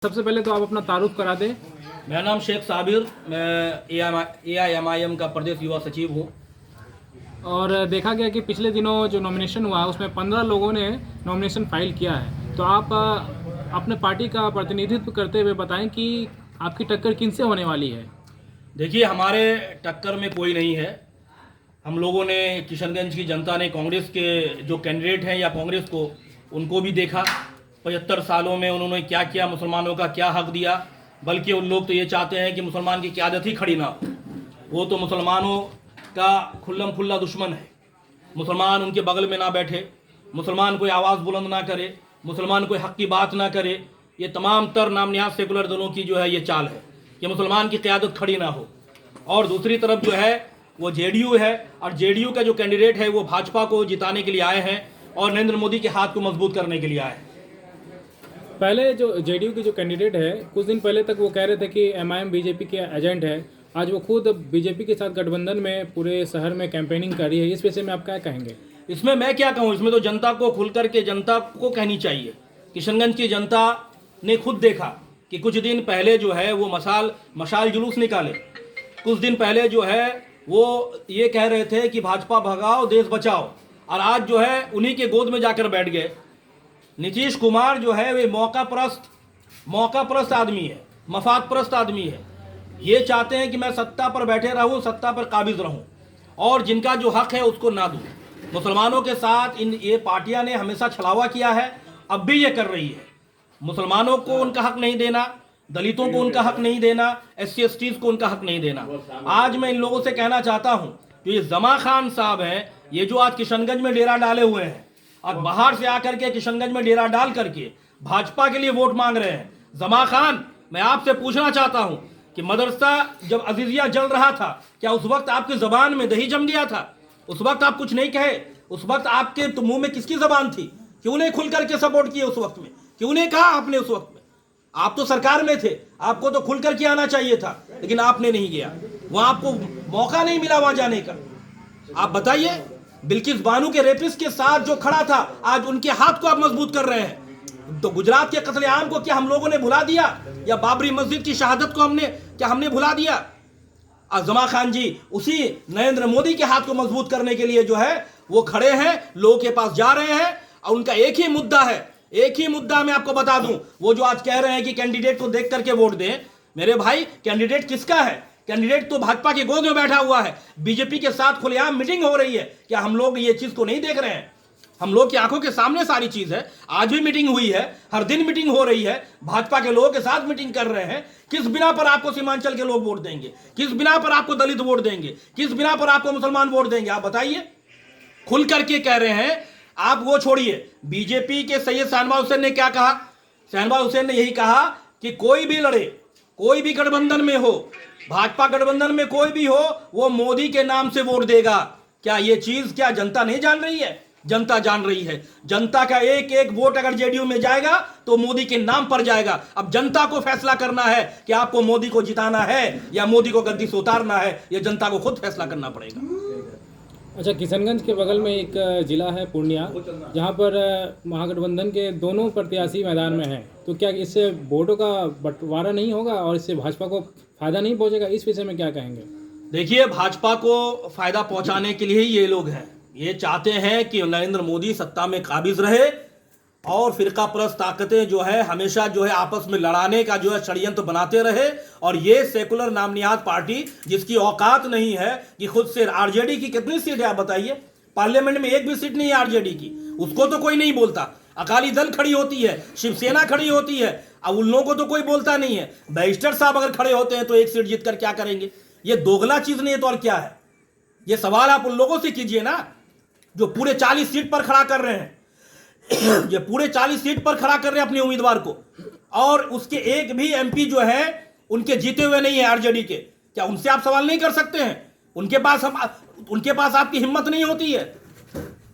सबसे पहले तो आप अपना तारुफ करा दें। मेरा नाम शेख साबिर, मैं AIMIM का प्रदेश युवा सचिव हूँ। और देखा गया कि पिछले दिनों जो नॉमिनेशन हुआ उसमें 15 लोगों ने नॉमिनेशन फाइल किया है, तो आप अपने पार्टी का प्रतिनिधित्व करते हुए बताएं कि आपकी टक्कर किनसे होने वाली है। देखिए, हमारे टक्कर में कोई नहीं है। हम लोगों ने, किशनगंज की जनता ने कांग्रेस के जो कैंडिडेट हैं या कांग्रेस को, उनको भी देखा। 75 सालों में उन्होंने क्या किया, मुसलमानों का क्या हक दिया। बल्कि उन लोग तो ये चाहते हैं कि मुसलमान की क़यादत ही खड़ी ना हो। वो तो मुसलमानों का खुल्लम खुल्ला दुश्मन है। मुसलमान उनके बगल में ना बैठे, मुसलमान कोई आवाज़ बुलंद ना करे, मुसलमान कोई हक की बात ना करे। ये तमाम तर नामनियाज सेकुलर दलों की जो है ये चाल है कि मुसलमान की क़यादत खड़ी ना हो। और दूसरी तरफ जो है वो JDU है, और JDU का जो कैंडिडेट है वो भाजपा को जिताने के लिए आए हैं और नरेंद्र मोदी के हाथ को मजबूत करने के लिए आए हैं। पहले जो JDU के जो कैंडिडेट है, कुछ दिन पहले तक वो कह रहे थे कि MIM बीजेपी के एजेंट है। आज वो खुद बीजेपी के साथ गठबंधन में पूरे शहर में कैंपेनिंग कर रही है। इस विषय में आप क्या कहेंगे? इसमें मैं क्या कहूँ, इसमें तो जनता को खुल करके जनता को कहनी चाहिए। किशनगंज की जनता ने खुद देखा कि कुछ दिन पहले जो है वो मशाल जुलूस निकाले। कुछ दिन पहले जो है वो ये कह रहे थे कि भाजपा भगाओ देश बचाओ, और आज जो है उन्हीं के गोद में जाकर बैठ गए। नीतीश कुमार जो है वे मौका परस्त आदमी है, मफाद परस्त आदमी है। ये चाहते हैं कि मैं सत्ता पर बैठे रहूं, सत्ता पर काबिज रहूं, और जिनका जो हक है उसको ना दूं। मुसलमानों के साथ ये पार्टियां ने हमेशा छलावा किया है, अब भी ये कर रही है। मुसलमानों को उनका हक नहीं देना, दलितों को उनका हक नहीं देना, SC STs को उनका हक नहीं देना। आज मैं इन लोगों से कहना चाहता हूं, जो ये जमा खान साहब हैं, ये जो आज किशनगंज में डेरा डाले हुए हैं और बाहर से आकर के किशनगंज में डेरा डाल करके भाजपा के लिए वोट मांग रहे हैं। जमा खान, मैं आपसे पूछना चाहता हूं कि मदरसा जब अजीजिया जल रहा था, क्या उस वक्त आपकी जबान में दही जम गया था? उस वक्त आप कुछ नहीं कहे? उस वक्त आपके तो मुंह में किसकी जबान थी? क्यों नहीं खुल करके सपोर्ट किए उस वक्त में? क्यों नहीं कहा आपने उस वक्त में? आप तो सरकार में थे, आपको तो खुल करके आना चाहिए था, लेकिन आपने नहीं किया। वहां आपको मौका नहीं मिला वहां जाने का। आप बताइए, बिल्किस बानो के रेपिस्ट के साथ जो खड़ा था, आज उनके हाथ को आप मजबूत कर रहे हैं। तो गुजरात के कत्लेआम को क्या हम लोगों ने भुला दिया? या बाबरी मस्जिद की शहादत को हमने भुला दिया? जमा खान जी उसी नरेंद्र मोदी के हाथ को मजबूत करने के लिए जो है वो खड़े हैं, लोगों के पास जा रहे हैं, और उनका एक ही मुद्दा है। एक ही मुद्दा मैं आपको बता दूं, वो जो आज कह रहे हैं कि कैंडिडेट को देख करके वोट दें। मेरे भाई, कैंडिडेट किसका है? कैंडिडेट तो भाजपा के गोद में बैठा हुआ है। बीजेपी के साथ खुलेआम मीटिंग हो रही है। क्या हम लोग ये चीज को नहीं देख रहे हैं? हम लोग की आंखों के सामने सारी चीज है। आज भी मीटिंग हुई है, हर दिन मीटिंग हो रही है, भाजपा के लोगों के साथ मीटिंग कर रहे हैं। किस बिना पर आपको सीमांचल के लोग वोट देंगे? किस बिना पर आपको दलित वोट देंगे? किस बिना पर आपको मुसलमान वोट देंगे? आप बताइए। खुल करके कह रहे हैं। आप वो छोड़िए, बीजेपी के सैयद शाहनवाज हुसैन ने क्या कहा? शाहनवाज हुसैन ने यही कहा कि कोई भी लड़े, कोई भी गठबंधन में हो, भाजपा गठबंधन में कोई भी हो, वो मोदी के नाम से वोट देगा। क्या ये चीज क्या जनता नहीं जान रही है? जनता जान रही है। जनता का एक एक वोट अगर JDU में जाएगा तो मोदी के नाम पर जाएगा। अब जनता को फैसला करना है कि आपको मोदी को जिताना है या मोदी को गद्दी से उतारना है। यह जनता को खुद फैसला करना पड़ेगा। अच्छा, किशनगंज के बगल में एक जिला है पूर्णिया, जहां पर महागठबंधन के दोनों प्रत्याशी मैदान में हैं, तो क्या इससे वोटों का बंटवारा नहीं होगा और इससे भाजपा को फायदा नहीं पहुंचेगा? इस विषय में क्या कहेंगे? देखिए, भाजपा को फायदा पहुंचाने के लिए ही ये लोग हैं। ये चाहते हैं कि नरेंद्र मोदी सत्ता में काबिज रहे, और फिरका परस्त ताकतें जो है हमेशा जो है आपस में लड़ाने का जो है षड्यंत्र बनाते रहे। और ये सेकुलर नामनियाद पार्टी, जिसकी औकात नहीं है कि खुद से RJD की कितनी सीट है आप बताइए? पार्लियामेंट में एक भी सीट नहीं है RJD की, उसको तो कोई नहीं बोलता। अकाली दल खड़ी होती है, शिवसेना खड़ी होती है, अब उन लोगों को तो कोई बोलता नहीं है। बैरिस्टर साहब अगर खड़े होते हैं तो एक सीट जीत कर क्या करेंगे? ये दोगला चीज नहीं है तो और क्या है? ये सवाल आप उन लोगों से कीजिए ना जो पूरे 40 सीट पर खड़ा कर रहे हैं। ये पूरे 40 सीट पर खड़ा कर रहे हैं अपने उम्मीदवार को, और उसके एक भी MP जो है उनके जीते हुए नहीं है RJD के। क्या उनसे आप सवाल नहीं कर सकते हैं? उनके पास आपकी हिम्मत नहीं होती है,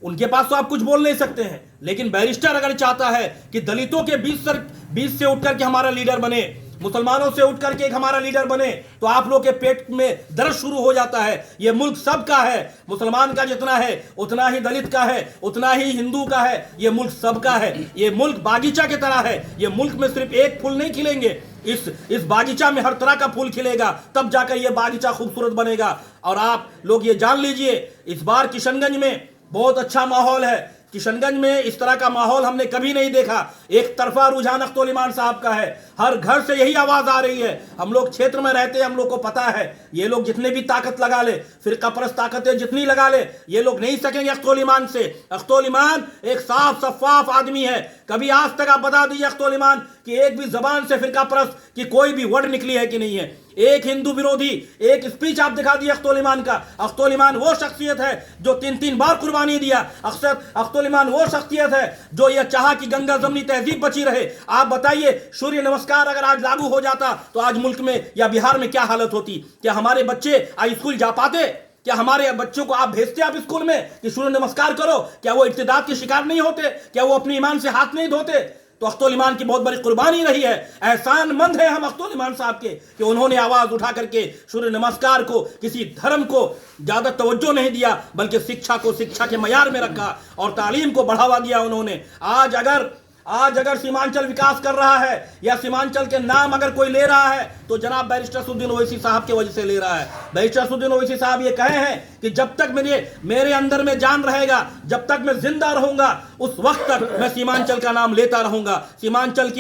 उनके पास तो आप कुछ बोल नहीं सकते हैं। लेकिन बैरिस्टर अगर चाहता है कि दलितों के बीच से उठ करके हमारा लीडर बने, मुसलमानों से उठ करके एक हमारा लीडर बने तो आप लोग के पेट में दर्द शुरू हो जाता है। ये मुल्क सबका है, मुसलमान का जितना है उतना ही दलित का है, उतना ही हिंदू का है। ये मुल्क सबका है। ये मुल्क बागीचा की तरह है। ये मुल्क में सिर्फ एक फूल नहीं खिलेंगे, इस बागीचा में हर तरह का फूल खिलेगा, तब जाकर ये बागीचा खूबसूरत बनेगा। और आप लोग ये जान लीजिए, इस बार किशनगंज में बहुत अच्छा माहौल है। किशनगंज में इस तरह का माहौल हमने कभी नहीं देखा। एक तरफा रुझान अख्तुल ईमान साहब का है। हर घर से यही आवाज आ रही है। हम लोग क्षेत्र में रहते हैं, हम लोग को पता है ये लोग जितने भी ताकत लगा ले, फिरका परस्त ताकतें जितनी लगा ले, ये लोग नहीं सकेंगे अख्तुल ईमान से। अख्तुल ईमान एक साफ शफाफ आदमी है। कभी आज तक आप बता दीजिए अख्तुल ईमान कि एक भी जबान से फिरका परस्त की कोई भी वर्ड निकली है कि नहीं है। एक हिंदू विरोधी एक स्पीच आप दिखा दिए अख्तुल ईमान का। अख्तुल ईमान वो शख्सियत है जो 3-3 बार कुर्बानी दिया। अक्सर अख्तुल ईमान वो शख्सियत है जो यह चाहा कि गंगा जमनी तहजीब बची रहे। आप बताइए, सूर्य नमस्कार अगर आज लागू हो जाता तो आज मुल्क में या बिहार में क्या हालत होती? क्या हमारे बच्चे आज स्कूल जा पाते? क्या हमारे बच्चों को आप भेजते आप स्कूल में कि सूर्य नमस्कार करो? क्या वो इर्तिदाद के शिकार नहीं होते? क्या वो अपने ईमान से हाथ नहीं धोते? तो अख्तुल ईमान की बहुत बड़ी कुर्बानी रही है। एहसानमंद है हम अख्तुल ईमान साहब के कि उन्होंने आवाज उठा करके सूर्य नमस्कार को, किसी धर्म को ज्यादा तवज्जो नहीं दिया, बल्कि शिक्षा को शिक्षा के मयार में रखा और तालीम को बढ़ावा दिया उन्होंने। आज अगर सीमांचल विकास कर रहा है या सीमांचल के नाम अगर कोई ले रहा है तो जनाब बैरिस्टर असदुद्दीन ओवैसी साहब की वजह से ले रहा है। बैरिस्टर असदुद्दीन ओवैसी साहब ये कहे हैं कि जब तक मेरे अंदर में जान रहेगा, जब तक मैं जिंदा रहूंगा, उस वक्त तक मैं सीमांचल का नाम लेता रहूंगा। सीमांचल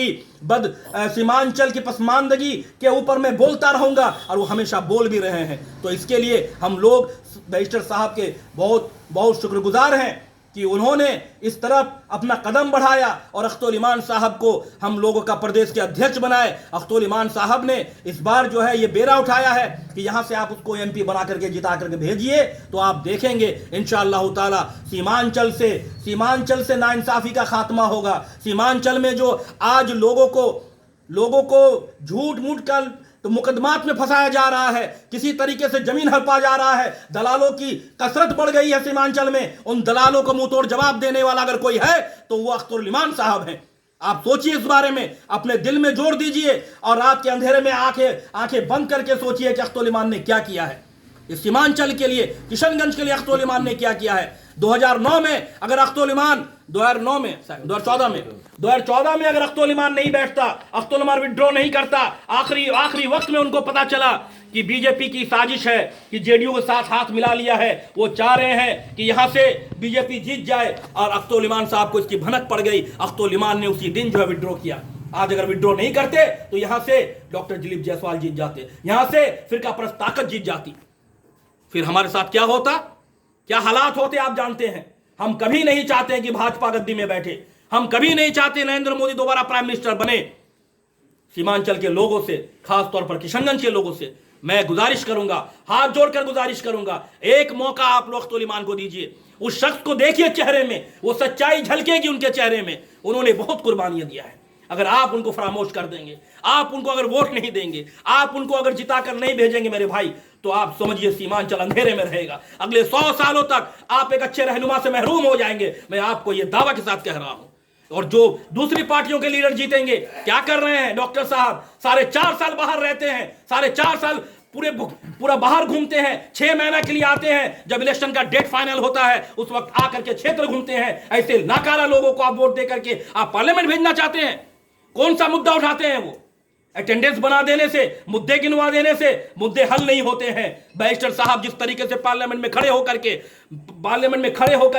की पसमानदगी के ऊपर मैं बोलता रहूंगा और वो हमेशा बोल भी रहे हैं। तो इसके लिए हम लोग बैरिस्टर साहब के बहुत बहुत शुक्रगुजार हैं कि उन्होंने इस तरफ अपना कदम बढ़ाया और अख्तुल ईमान साहब को हम लोगों का प्रदेश के अध्यक्ष बनाए। अख्तुल ईमान साहब ने इस बार जो है ये बेरा उठाया है कि यहां से आप उसको एमपी बना करके जिता करके भेजिए, तो आप देखेंगे इंशाअल्लाह ताला सीमांचल से नाइंसाफी का खात्मा होगा। सीमांचल में जो आज लोगों को झूठ मूठ कर तो मुकदमात में फंसाया जा रहा है, किसी तरीके से जमीन हड़पा जा रहा है, दलालों की कसरत बढ़ गई है सीमांचल में। उन दलालों को मुंह तोड़ जवाब देने वाला अगर कोई है तो वो अख्तुल ईमान साहब हैं। आप सोचिए इस बारे में, अपने दिल में जोड़ दीजिए और रात के अंधेरे में आंखें बंद करके सोचिए कि अख्तुल ईमान ने क्या किया है इस सीमांचल के लिए, किशनगंज के लिए अख्तुल ईमान ने क्या किया है। 2009 में अगर अख्तुल ईमान 2014 में अगर अख्तुल ईमान नहीं बैठता, अख्तुल ईमान विड्रॉ नहीं करता, आखिरी वक्त में उनको पता चला कि बीजेपी की साजिश है, कि जेडीयू के साथ हाथ मिला लिया है, वो चाह रहे हैं कि यहां से बीजेपी जीत जाए, और अख्तुल ईमान साहब को इसकी भनक पड़ गई। अख्तुल ईमान ने उसी दिन जो है विड्रॉ किया। आज अगर विड्रॉ नहीं करते तो यहां से डॉक्टर दिलीप जायसवाल जीत जाते, यहां से फिरका परस्त ताकत जीत जाती। फिर हमारे साथ क्या होता, क्या हालात होते आप जानते हैं। हम कभी नहीं चाहते कि भाजपा गद्दी में बैठे, हम कभी नहीं चाहते नरेंद्र मोदी दोबारा प्राइम मिनिस्टर बने। सीमांचल के लोगों से, खास तौर पर किशनगंज के लोगों से मैं गुजारिश करूंगा, हाथ जोड़कर गुजारिश करूंगा, एक मौका आप लोग अख्तुल ईमान को दीजिए। उस शख्स को देखिए चेहरे में, वो सच्चाई झलकेगी उनके चेहरे में। उन्होंने बहुत कुर्बानियां दिया है। अगर आप उनको फरामोश कर देंगे, आप उनको अगर वोट नहीं देंगे, आप उनको अगर जिताकर नहीं भेजेंगे मेरे भाई, तो आप समझिए सीमांचल अंधेरे में रहेगा। अगले 100 सालों तक आप एक अच्छे रहनुमा से महरूम हो जाएंगे। मैं आपको यह दावा के साथ कह रहा हूं। और जो दूसरी पार्टियों के लीडर जीतेंगे, क्या कर रहे हैं डॉक्टर साहब, 4.5 साल बाहर रहते हैं, 4.5 साल पूरा बाहर घूमते हैं, 6 महीना के लिए आते हैं, जब इलेक्शन का डेट फाइनल होता है उस वक्त आकर के क्षेत्र घूमते हैं। ऐसे नाकारा लोगों को आप वोट दे करके आप पार्लियामेंट भेजना चाहते हैं। कौन सा मुद्दा उठाते हैं? वो अटेंडेंस बना देने से, मुद्दे गिनवा देने से मुद्दे हल नहीं होते हैं। बैरिस्टर साहब जिस तरीके से पार्लियामेंट में खड़े होकर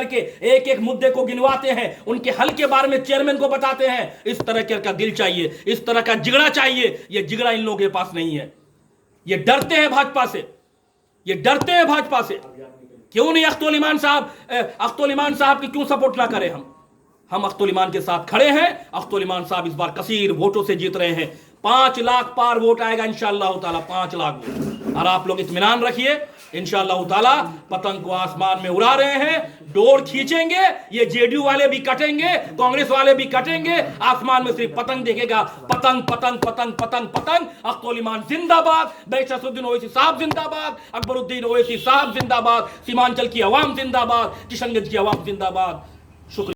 के एक एक मुद्दे को गिनवाते हैं, उनके हल के बारे में चेयरमैन को बताते हैं, इस तरह का दिल चाहिए, इस तरह का जिगड़ा चाहिए। यह जिगड़ा इन लोगों के पास नहीं है। ये डरते हैं भाजपा से, क्यों नहीं अख्तुल ईमान साहब की क्यों सपोर्ट ना करें हम अख्तुल ईमान के साथ खड़े हैं। अख्तुल ईमान साहब इस बार कसीर वोटों से जीत रहे हैं। 5 लाख पार वोट आएगा इंशाअल्लाह ताला, 5 लाख वोट। और आप लोग इत्मीनान रखिए, इंशाअल्लाह ताला पतंग को आसमान में उड़ा रहे हैं, डोर खींचेंगे, ये जेडीयू वाले भी कटेंगे, कांग्रेस वाले भी कटेंगे, आसमान में सिर्फ पतंग दिखेगा। पतंग पतंग पतंग पतंग पतंग। अख्तुल ईमान जिंदाबाद, बैरिस्टर असदुद्दीन ओवैसी साहब जिंदाबाद, अकबरुद्दीन ओवैसी साहब जिंदाबाद, सीमांचल की अवाम जिंदाबाद, किशनगंज की अवाम जिंदाबाद।